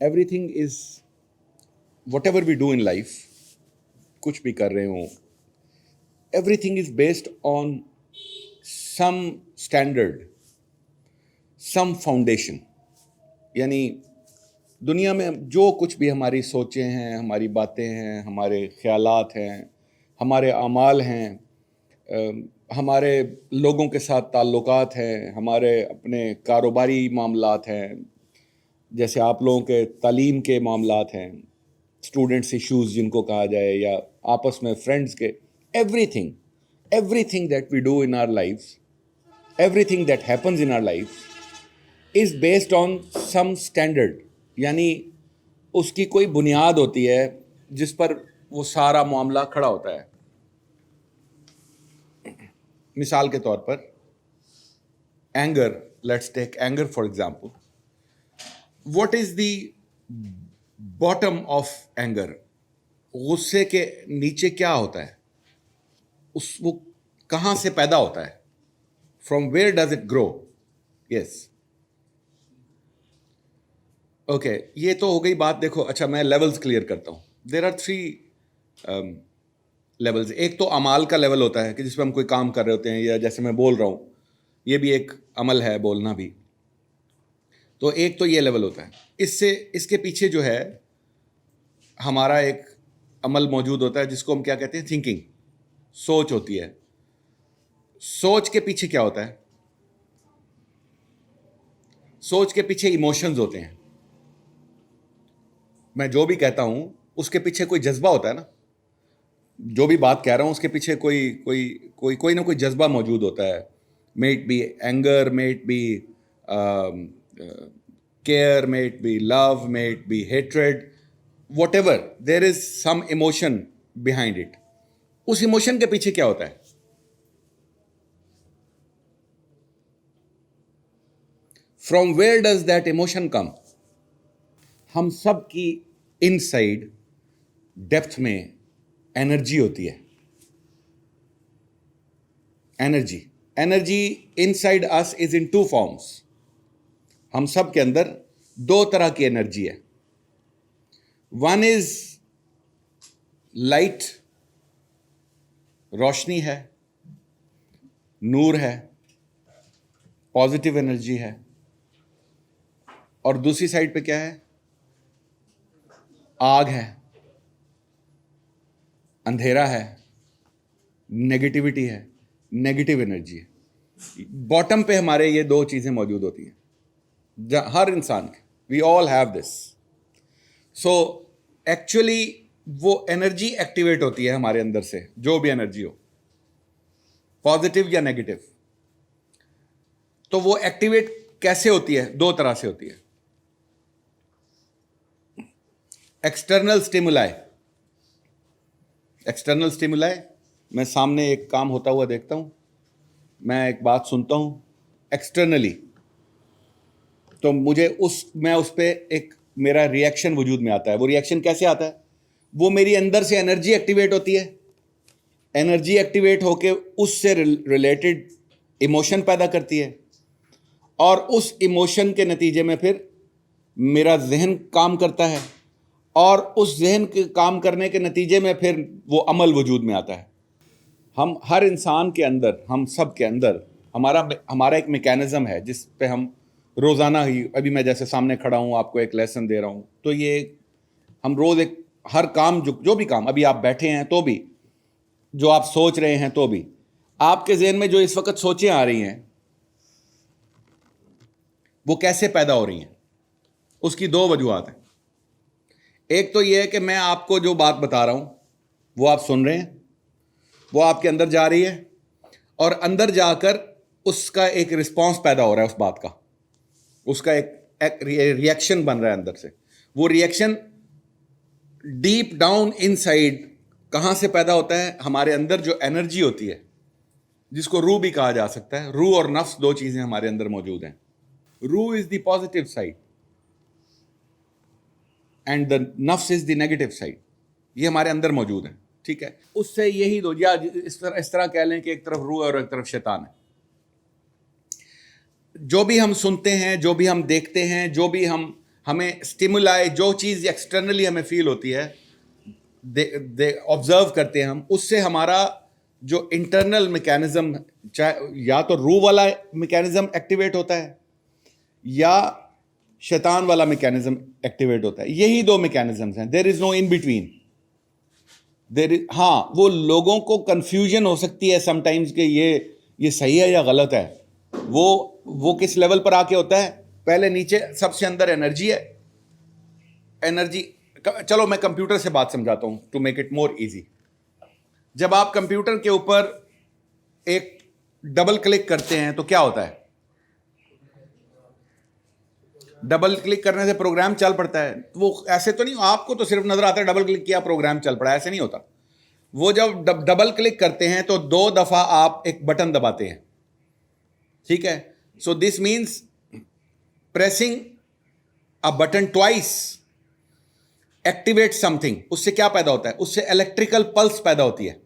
everything is, whatever we do in life, कुछ भी कर रहे हो, everything is based on some standard, some foundation. यानी दुनिया में जो कुछ भी हमारी सोचें हैं, हमारी बातें हैं, हमारे ख्यालात हैं, हमारे अमाल हैं, हमारे लोगों के साथ ताल्लुकात हैं, हमारे अपने कारोबारी मामलात हैं, जैसे आप लोगों के तालीम के मामलात हैं, स्टूडेंट्स इश्यूज़ जिनको कहा जाए, या आपस में फ्रेंड्स के, everything that we do in our lives, everything that happens in our lives is based on some standard. यानी उसकी कोई बुनियाद होती है जिस पर वो सारा मामला खड़ा होता है. मिसाल के तौर पर anger, let's take anger for example. What is the bottom of anger? गुस्से के नीचे क्या होता है? वो कहां से पैदा होता है? From where does it grow? Yes, okay, ये तो हो गई बात. देखो, अच्छा, मैं लेवल्स क्लियर करता हूं. There are 3 levels. एक तो अमाल का लेवल होता है कि जिसमें हम कोई काम कर रहे होते हैं, या जैसे मैं बोल रहा हूं, ये भी एक अमल है, बोलना भी. तो एक तो ये लेवल होता है. इसके पीछे जो है हमारा एक अमल मौजूद होता है जिसको हम क्या कहते हैं? थिंकिंग, सोच होती है. सोच के पीछे क्या होता है? सोच के पीछे इमोशंस होते हैं. मैं जो भी कहता हूं उसके पीछे कोई जज्बा होता है ना. जो भी बात कह रहा हूं उसके पीछे कोई ना कोई जज्बा मौजूद होता है. May it be anger, may it be care, may it be love, may it be hatred, whatever, there is some emotion behind it. उस इमोशन के पीछे क्या होता है? From where does that emotion come? हम सब की इनसाइड डेप्थ में एनर्जी होती है. Energy inside us is in 2 forms. हम सब के अंदर 2 तरह की एनर्जी है. वन इज लाइट, रोशनी है, नूर है, पॉजिटिव एनर्जी है. और दूसरी साइड पे क्या है? आग है, अंधेरा है, नेगेटिविटी है, नेगेटिव एनर्जी है. बॉटम पे हमारे ये 2 चीजें मौजूद होती हैं हर इंसान के. We all have this. So actually वो एनर्जी एक्टिवेट होती है हमारे अंदर से, जो भी एनर्जी हो, पॉजिटिव या नेगेटिव. तो वो एक्टिवेट कैसे होती है? 2 तरह से होती है. एक्सटर्नल स्टिमुलाई, मैं सामने एक काम होता हुआ देखता हूं, मैं एक बात सुनता हूं एक्सटर्नली, तो मैं उस पे एक मेरा रिएक्शन वजूद में आता है. वो रिएक्शन कैसे आता है? वो मेरी अंदर से एनर्जी एक्टिवेट होती है. एनर्जी एक्टिवेट होके उससे रिलेटेड इमोशन पैदा करती है, और उस इमोशन के नतीजे में फिर मेरा जहन काम करता है, और उस जहन के काम करने के नतीजे में फिर वो अमल वजूद में आता है. हम हर इंसान के अंदर, हम सब के अंदर हमारा एक मैकेनिज्म है जिस पे हम रोज़ाना ही, अभी मैं जैसे सामने खड़ा हूँ, आपको एक लेसन दे रहा हूँ, तो ये हम रोज़ हर काम, जो भी काम, अभी आप बैठे हैं तो भी, जो आप सोच रहे हैं तो भी, आपके जहन में जो इस वक्त सोचें आ रही हैं, वो कैसे पैदा हो रही हैं? उसकी 2 वजूहात हैं. एक तो ये है कि मैं आपको जो बात बता रहा हूं वो आप सुन रहे हैं, वो आपके अंदर जा रही है, और अंदर जाकर उसका एक रिस्पांस पैदा हो रहा है उस बात का, उसका एक रिएक्शन बन रहा है अंदर से. वो रिएक्शन डीप डाउन इनसाइड कहां से पैदा होता है? हमारे अंदर जो एनर्जी होती है, जिसको रूह भी कहा जा सकता है. रूह और नफ्स 2 चीजें हमारे अंदर मौजूद हैं. रूह is the positive side and the नफ्स इज द नेगेटिव साइड. ये हमारे अंदर मौजूद है, ठीक है. उससे यही दो, या इस तरह कह लें कि एक तरफ रूह और एक तरफ शैतान है. जो भी हम सुनते हैं, जो भी हम देखते हैं, जो भी हमें स्टिमुलाई, जो चीज़ एक्सटर्नली हमें फील होती है, दे ऑब्जर्व करते हैं हम, उससे हमारा जो इंटरनल मैकेनिज्म, चाहे या तो रूह वाला मैकेनिज्म एक्टिवेट होता है या शैतान वाला मैकेनिज्म एक्टिवेट होता है। यही दो मैकेनिज्म्स हैं, there is no in between. हाँ, वो लोगों को कंफ्यूजन हो सकती है समटाइम्स कि ये सही है या गलत है। वो किस लेवल पर आके होता है, पहले नीचे सबसे अंदर एनर्जी है। एनर्जी, चलो मैं कंप्यूटर से बात समझाता हूं to make it more easy. जब आप कंप्यूटर के ऊपर एक डबल क्लिक करते हैं तो क्या होता है? डबल क्लिक करने से प्रोग्राम चल पड़ता है। वो ऐसे तो नहीं, आपको तो सिर्फ नजर आता है डबल क्लिक किया प्रोग्राम चल पड़ा, ऐसे नहीं होता। वो जब डबल क्लिक करते हैं तो 2 दफा आप एक बटन दबाते हैं, ठीक है? So this means pressing a button twice activate something. उससे क्या पैदा होता है? उससे इलेक्ट्रिकल पल्स पैदा होती है।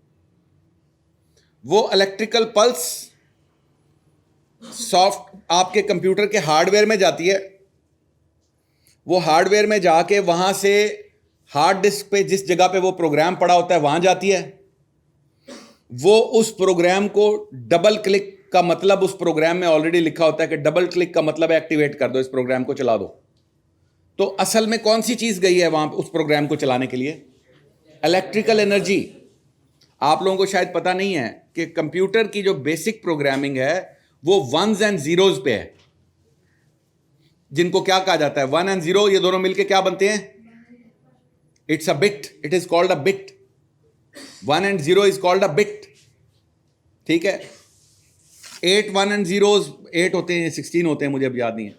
वो इलेक्ट्रिकल पल्स सॉफ्ट आपके कंप्यूटर के हार्डवेयर में जाती है। वो हार्डवेयर में जाके वहां से हार्ड डिस्क पे जिस जगह पे वो प्रोग्राम पड़ा होता है वहां जाती है। वो उस प्रोग्राम को डबल क्लिक का मतलब, उस प्रोग्राम में ऑलरेडी लिखा होता है कि डबल क्लिक का मतलब है एक्टिवेट कर दो, इस प्रोग्राम को चला दो। तो असल में कौन सी चीज गई है वहां उस प्रोग्राम को चलाने के लिए? Electrical energy. आप लोगों को शायद पता नहीं है कि कंप्यूटर की जो बेसिक प्रोग्रामिंग है वो 1s and 0s पे है, जिनको क्या कहा जाता है? 1 and 0, ये दोनों मिलके क्या बनते हैं? It's a bit, it is called a bit. 1 and 0 is called a bit, ठीक है? 8 1 and 0s, 8 होते हैं, 16 होते हैं, मुझे अब याद नहीं है।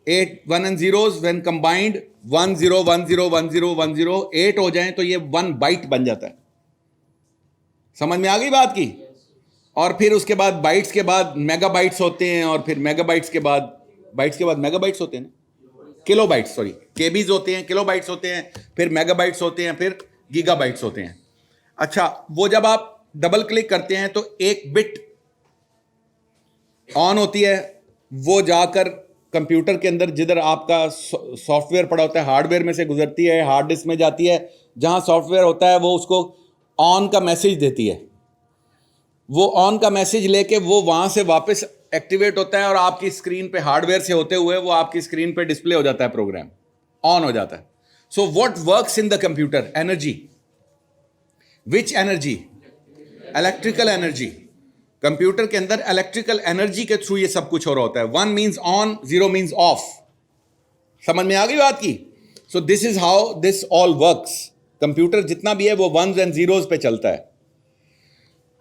8 1 and 0s व्हेन कंबाइंड 1 0 1 0 1 0 1 0 8 हो जाएं तो ये 1 बाइट बन जाता है। समझ में आ गई बात की? और फिर उसके बाद बाइट्स के बाद मेगाबाइट्स होते हैं, और फिर मेगाबाइट्स के बाद, बाइट्स के बाद मेगाबाइट्स होते हैं ना, किलोबाइट्स, सॉरी, केबीज होते हैं, किलोबाइट्स होते हैं, फिर मेगाबाइट्स होते हैं, फिर गीगाबाइट्स होते हैं। अच्छा, वो जब आप डबल क्लिक करते हैं तो एक बिट ऑन होती है, वो जाकर कंप्यूटर के अंदर जिधर आपका सॉफ्टवेयर पड़ा होता है हार्डवेयर में से गुजरती है, हार्ड डिस्क में जाती है, जहां सॉफ्टवेयर होता है वो उसको ऑन का मैसेज देती है। वो ऑन का मैसेज लेके वो वहां से वापस एक्टिवेट होता है और आपकी स्क्रीन पे, हार्डवेयर से होते हुए वो आपकी स्क्रीन पे डिस्प्ले हो जाता है, प्रोग्राम ऑन हो जाता है। So what works in the computer? Energy. Which energy? Electrical energy. Computer के अंदर इलेक्ट्रिकल एनर्जी के थ्रू ये सब कुछ हो रहा होता है। 1 मीन्स ऑन, 0 मीन्स ऑफ। समझ में आ गई बात की? So this is how this all works. Computer जितना भी है वो 1s and 0s पे चलता है,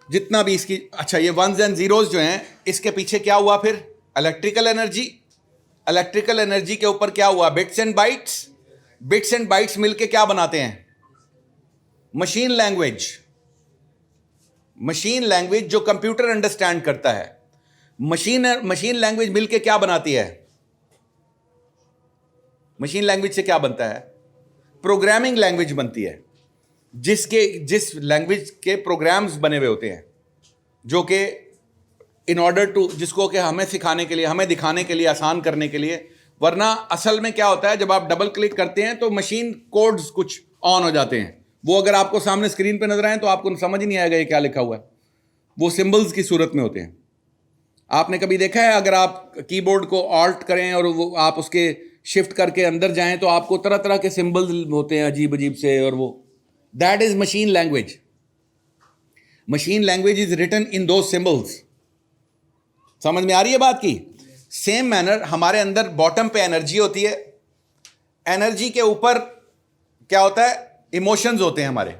जितना भी इसकी। अच्छा, ये 1s and 0s जो हैं, इसके पीछे क्या हुआ फिर? Electrical energy. इलेक्ट्रिकल एनर्जी के ऊपर क्या हुआ? Bits and bytes. Bits and bytes मिलके क्या बनाते हैं? Machine language. मशीन लैंग्वेज जो कंप्यूटर अंडरस्टैंड करता है। मशीन लैंग्वेज मिलके क्या बनाती है? मशीन लैंग्वेज से क्या बनता है? प्रोग्रामिंग लैंग्वेज बनती है, जिस लैंग्वेज के प्रोग्राम्स बने हुए होते हैं, जो कि इन ऑर्डर टू, जिसको कि हमें सिखाने के लिए, हमें दिखाने के लिए, आसान करने के लिए। वरना असल में क्या होता है, जब आप डबल क्लिक करते हैं तो मशीन कोड्स कुछ ऑन हो जाते हैं। वो अगर आपको सामने स्क्रीन पे नजर आए तो आपको समझ ही नहीं आएगा ये क्या लिखा हुआ है। वो सिंबल्स की सूरत में होते हैं। आपने कभी देखा है, अगर आप कीबोर्ड को ऑल्ट करें और वो आप उसके शिफ्ट करके अंदर जाएं तो आपको तरह तरह के सिंबल्स होते हैं अजीब अजीब से, और वो that is machine language. Machine language is written in दो सिंबल्स। समझ में आ रही है बात की? सेम मैनर हमारे अंदर बॉटम पे एनर्जी होती है। एनर्जी के ऊपर क्या होता है? इमोशंस होते हैं हमारे।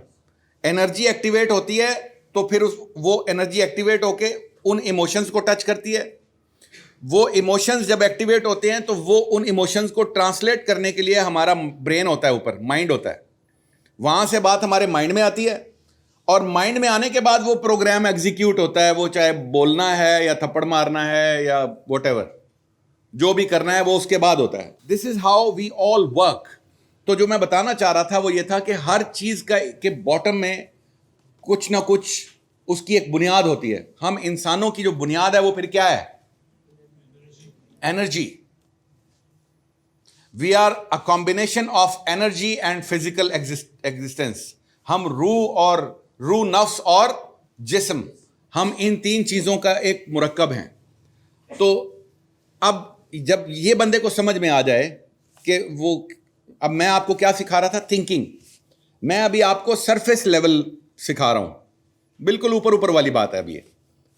एनर्जी एक्टिवेट होती है तो फिर वो एनर्जी एक्टिवेट होके उन इमोशंस को टच करती है। वो इमोशंस जब एक्टिवेट होते हैं तो वो उन इमोशंस को ट्रांसलेट करने के लिए हमारा ब्रेन होता है, ऊपर माइंड होता है। वहां से बात हमारे माइंड में आती है, और माइंड में आने के बाद वो प्रोग्राम एग्जीक्यूट होता है। वो चाहे बोलना है या थप्पड़ मारना है या व्हाटएवर, जो भी करना है वो उसके बाद होता है। This is how we all work. तो जो मैं बताना चाह रहा था वो ये था कि हर चीज के बॉटम में कुछ ना कुछ उसकी एक बुनियाद होती है। हम इंसानों की जो बुनियाद है वो फिर क्या है? Energy. We are a combination of energy and physical existence. हम रूह, नफ्स और जिस्म, हम इन तीन चीजों का एक मुरक्कब हैं। तो अब जब ये बंदे को समझ में आ जाए कि वो, अब मैं आपको क्या सिखा रहा था, थिंकिंग। मैं अभी आपको सरफेस लेवल सिखा रहा हूं, बिल्कुल ऊपर ऊपर वाली बात है।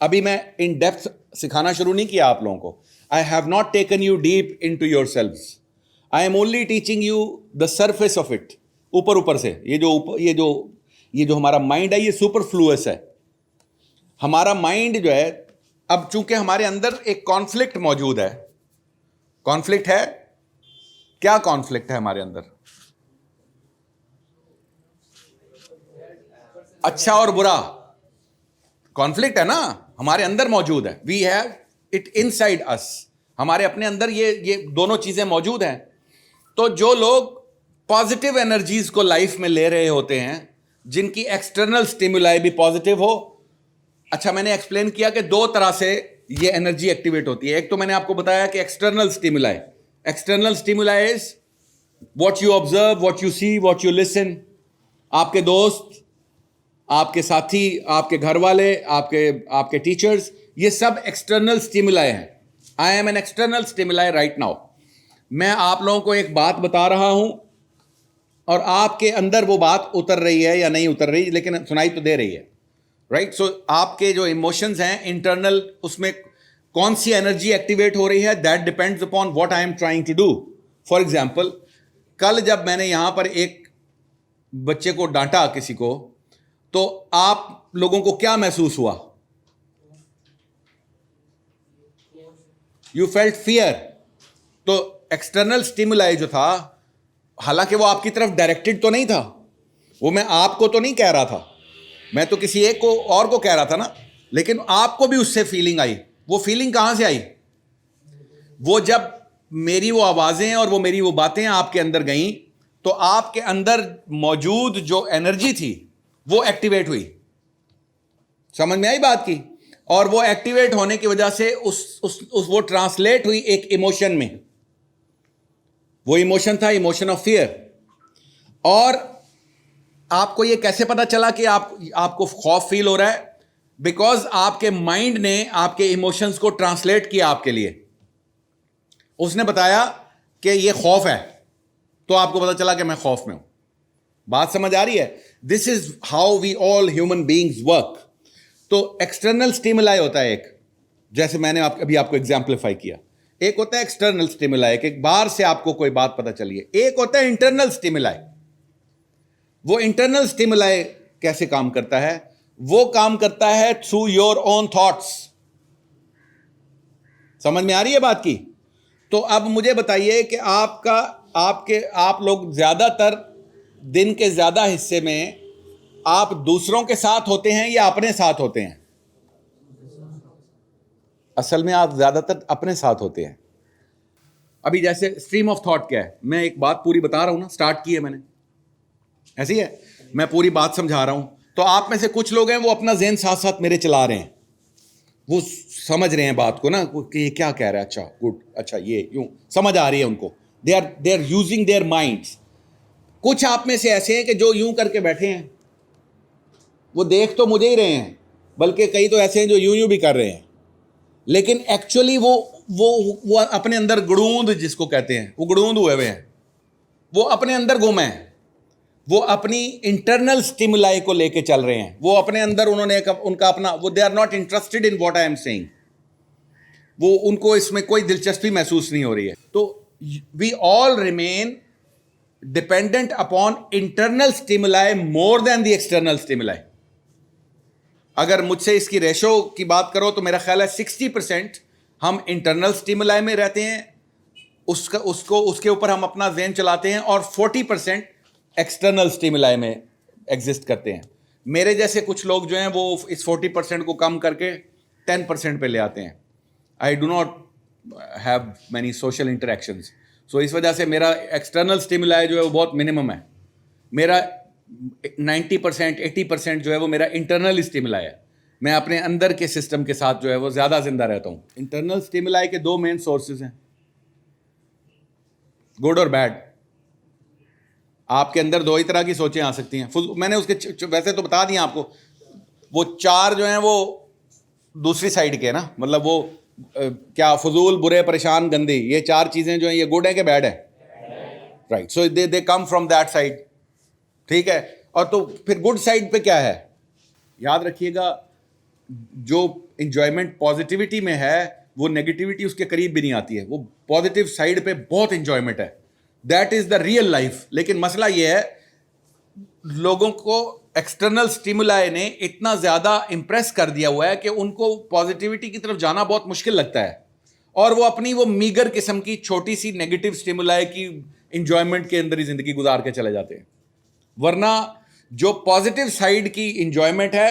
अभी मैं इन डेप्थ सिखाना शुरू नहीं किया आप लोगों को। I have not taken you deep into yourselves. I am only teaching you the surface of it, ऊपर ऊपर से। ये जो हमारा माइंड है, ये सुपरफ्लुअस है। हमारा माइंड जो है, अब चूंकि हमारे अंदर एक कॉन्फ्लिक्ट मौजूद है। कॉन्फ्लिक्ट है, क्या कॉन्फ्लिक्ट है हमारे अंदर? अच्छा और बुरा कॉन्फ्लिक्ट है ना, हमारे अंदर मौजूद है। We have it inside us. हमारे अपने अंदर ये दोनों चीजें मौजूद हैं। तो जो लोग पॉजिटिव एनर्जीज को लाइफ में ले रहे होते हैं, जिनकी एक्सटर्नल स्टिमुलाई भी पॉजिटिव हो। अच्छा, मैंने एक्सप्लेन किया कि दो तरह से ये एनर्जी एक्टिवेट होती है। एक तो मैंने आपको बताया कि external stimuli. External stimuli is what you observe, what you see, what you listen. आपके दोस्त, आपके साथी, आपके घर वाले, आपके टीचर्स, ये सब एक्सटर्नल स्टिमुलाई हैं। I am an external stimuli right now. मैं आप लोगों को एक बात बता रहा हूं और आपके अंदर वो बात उतर रही है या नहीं उतर रही, लेकिन सुनाई तो दे रही है, राइट? सो आपके जो इमोशंस हैं इंटरनल, उसमें कौन सी एनर्जी एक्टिवेट हो रही है, that depends upon what I am trying to do. For example, कल जब मैंने यहां पर एक बच्चे को डांटा, किसी को, तो आप लोगों को क्या महसूस हुआ? You felt fear. तो एक्सटर्नल स्टिमुलाई जो था, हालांकि वो आपकी तरफ डायरेक्टेड तो नहीं था, वो मैं आपको तो नहीं कह रहा था, मैं तो किसी एक को और को कह रहा था ना, लेकिन आपको भी उससे फीलिंग आई। वो फीलिंग कहां से आई? वो जब मेरी वो आवाजें और वो मेरी वो बातें आपके अंदर गईं, तो आपके अंदर मौजूद जो एनर्जी थी वो एक्टिवेट हुई। समझ में आई बात की? और वो एक्टिवेट होने की वजह से वो ट्रांसलेट हुई एक इमोशन में। वो इमोशन था इमोशन ऑफ फियर। और आपको ये कैसे पता चला कि आपको खौफ फील हो रहा है? बिकॉज आपके माइंड ने आपके इमोशंस को ट्रांसलेट किया आपके लिए। उसने बताया कि ये खौफ है, तो आपको पता चला कि मैं खौफ में हूं। बात समझ आ रही है? This is how we all human beings work. तो एक्सटर्नल स्टिमुलाई होता है एक, जैसे मैंने अभी आपको एग्जाम्पलीफाई किया। एक होता है एक्सटर्नल स्टिमुलाई, एक बाहर से आपको कोई बात पता चली है। एक होता है इंटरनल स्टिमुलाई। वो इंटरनल स्टिमुलाई कैसे काम करता है? वो काम करता है थ्रू योर ओन थॉट्स। समझ में आ रही है बात की? तो अब मुझे बताइए कि आप लोग ज्यादातर दिन के ज्यादा हिस्से में आप दूसरों के साथ होते हैं या अपने साथ होते हैं? असल में आप ज्यादातर अपने साथ होते हैं। अभी जैसे स्ट्रीम ऑफ थॉट क्या है, मैं एक बात पूरी बता रहा हूं ना, स्टार्ट की है मैंने, ऐसी है, मैं पूरी बात समझा रहा हूं। तो आप में से कुछ लोग हैं वो अपना ज़हन साथ साथ मेरे चला रहे हैं, वो समझ रहे हैं बात को ना कि ये क्या कह रहा है, अच्छा गुड, अच्छा ये यूं समझ आ रही है उनको। They are using their minds. कुछ आप में से ऐसे हैं कि जो यूं करके बैठे हैं, वो देख तो मुझे ही रहे हैं, बल्कि कई तो ऐसे हैं जो यूं यूं भी कर रहे हैं, लेकिन एक्चुअली वो अपने अंदर गुड़ूंद जिसको कहते हैं, वो गुड़ूंद हुए हुए हैं, वो अपने अंदर गुम हैं। वो अपनी इंटरनल स्टिमुलाई को लेके चल रहे हैं। वो अपने अंदर उन्होंने उनका अपना, वो they are not interested in what I am saying. वो उनको इसमें कोई दिलचस्पी महसूस नहीं हो रही है। तो we all remain dependent upon internal stimuli more than the external stimuli. अगर मुझसे इसकी रेशो की बात करो तो मेरा ख्याल है 60% हम इंटरनल स्टिमुलाई में रहते हैं, उसके ऊपर हम अपना ज़हन चलाते हैं, और 40% एक्सटर्नल स्टिमुलाई में एग्जिस्ट करते हैं। मेरे जैसे कुछ लोग जो हैं वो इस 40% को कम करके 10% पे ले आते हैं। I do not have many social interactions, so इस वजह से मेरा एक्सटर्नल स्टिमुलाई जो है वो बहुत मिनिमम है। मेरा 90% 80% जो है वो मेरा इंटरनल स्टिमुलाई है। मैं अपने अंदर के सिस्टम के साथ जो है वो ज़्यादा जिंदा रहता हूँ। इंटरनल स्टिमुलाई के दो मेन सोर्सेज हैं। गुड और बैड। आपके अंदर दो ही तरह की सोचें आ सकती हैं। मैंने उसके वैसे तो बता दिया आपको, वो चार जो हैं वो दूसरी साइड के हैं ना, मतलब वो क्या फजूल, बुरे, परेशान, गंदे, ये चार चीजें जो हैं ये गुड है कि बैड है? Right, so they come from that side, ठीक है। और तो फिर गुड साइड पे क्या है? याद रखिएगा, जो इंजॉयमेंट पॉजिटिविटी में है वो नेगेटिविटी उसके करीब भी नहीं आती है। वो पॉजिटिव साइड पे बहुत इंजॉयमेंट है, that is the real life. लेकिन मसला ये है, लोगों को एक्सटर्नल स्टिमुलाई ने इतना ज्यादा इंप्रेस कर दिया हुआ है कि उनको पॉजिटिविटी की तरफ जाना बहुत मुश्किल लगता है, और वो अपनी वो मीगर किस्म की छोटी सी नेगेटिव स्टिमुलाई की इंजॉयमेंट के अंदर ही जिंदगी गुजार के चले जाते हैं। वरना जो पॉजिटिव साइड की इंजॉयमेंट है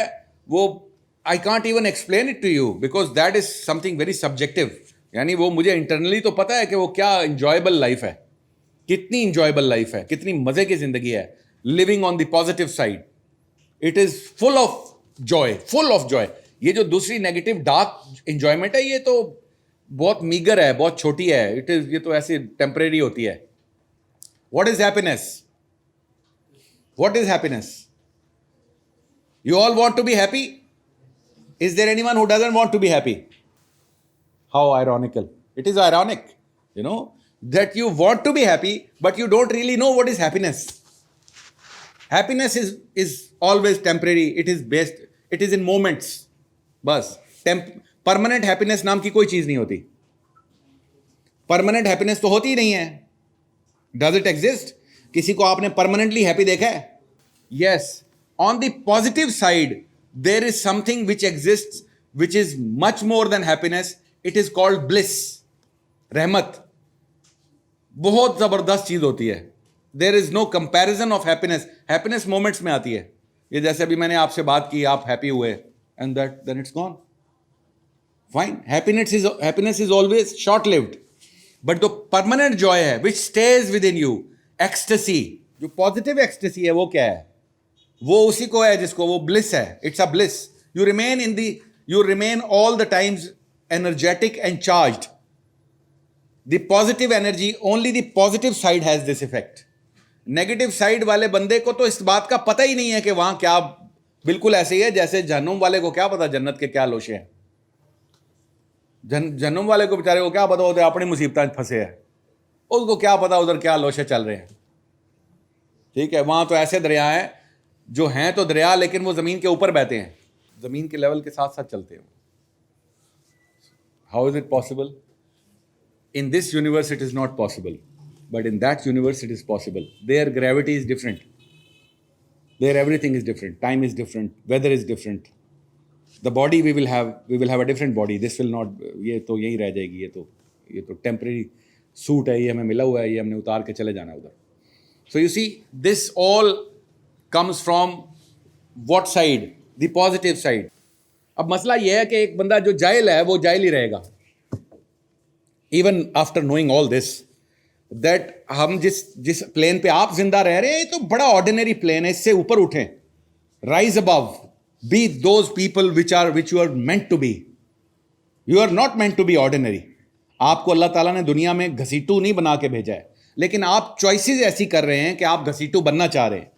वो I can't even explain it to you, because that is something very subjective. यानी वो मुझे इंटरनली तो पता है कि वो क्या इंजॉयबल लाइफ है, कितनी इंजॉयबल लाइफ है, कितनी मजे की जिंदगी है living on the positive side. It is full of Joy, full of Joy. ये जो दूसरी नेगेटिव डार्क इंजॉयमेंट है ये तो बहुत मीगर है, बहुत छोटी है। इट इज, ये तो ऐसी टेम्परेरी होती है। What is happiness? What is happiness? You all want to be happy? Is there anyone who doesn't want to be happy? How ironical. It is ironic, you know, that you want to be happy, but you don't really know what is happiness. Happiness is always temporary. It is in moments. बस permanent happiness नाम की कोई चीज नहीं होती। Permanent happiness तो होती ही नहीं है। Does it exist? किसी को आपने परमानेंटली हैप्पी देखा है? Yes, on the positive side there is something which exists which is much more than happiness. It is called bliss, रहमत। बहुत जबरदस्त चीज होती है। There is no comparison of happiness. Happiness moments में आती है। ये जैसे अभी मैंने आपसे बात की, आप हैप्पी हुए and that then it's gone, fine. Happiness is always short lived, but the permanent joy है which stays within you, ecstasy, जो पॉजिटिव एक्सटेसी है वो क्या है? वो उसी को है जिसको वो ब्लिस है। It's a bliss. You remain all the times energetic and charged. The positive energy, only the positive side has this effect. Negative side वाले बंदे को तो इस बात का पता ही नहीं है कि वहां क्या, बिल्कुल ऐसे ही है जैसे जहन्नुम वाले को क्या पता जन्नत के क्या लोशे हैं। जहन्नुम वाले को बेचारे को क्या पता होता है अपनी मुसीबत फंसे है, उसको क्या पता उधर क्या लोशे चल रहे हैं। ठीक है, वहां तो ऐसे दरिया हैं जो हैं तो दरिया, लेकिन वो जमीन के ऊपर बहते हैं, जमीन के लेवल के साथ साथ चलते हैं। How is it possible? In this universe it is not possible, but in that universe it is possible. There gravity is different, there everything is different, time is different, weather is different. The body we will have a different body. This will not, ये तो यही रह जाएगी, ये तो temporary suit है, ये हमें मिला हुआ है, ये हमने उतार के चले जाना है उधर। So you see, this all comes from what side? The positive side. अब मसला यह है कि एक बंदा जो जाहिल है वो जाहिल ही रहेगा, even after knowing all this, that हम जिस प्लेन पे आप जिंदा रह रहे हैं ये तो बड़ा ऑर्डिनरी प्लेन है, इससे ऊपर उठें, rise above, be those people which you are meant to be. You are not meant to be ordinary. आपको अल्लाह ताला ने दुनिया में घसीटू नहीं बना के भेजा है, लेकिन आप चॉइसेस ऐसी कर रहे हैं कि आप घसीटू बनना चाह रहे हैं।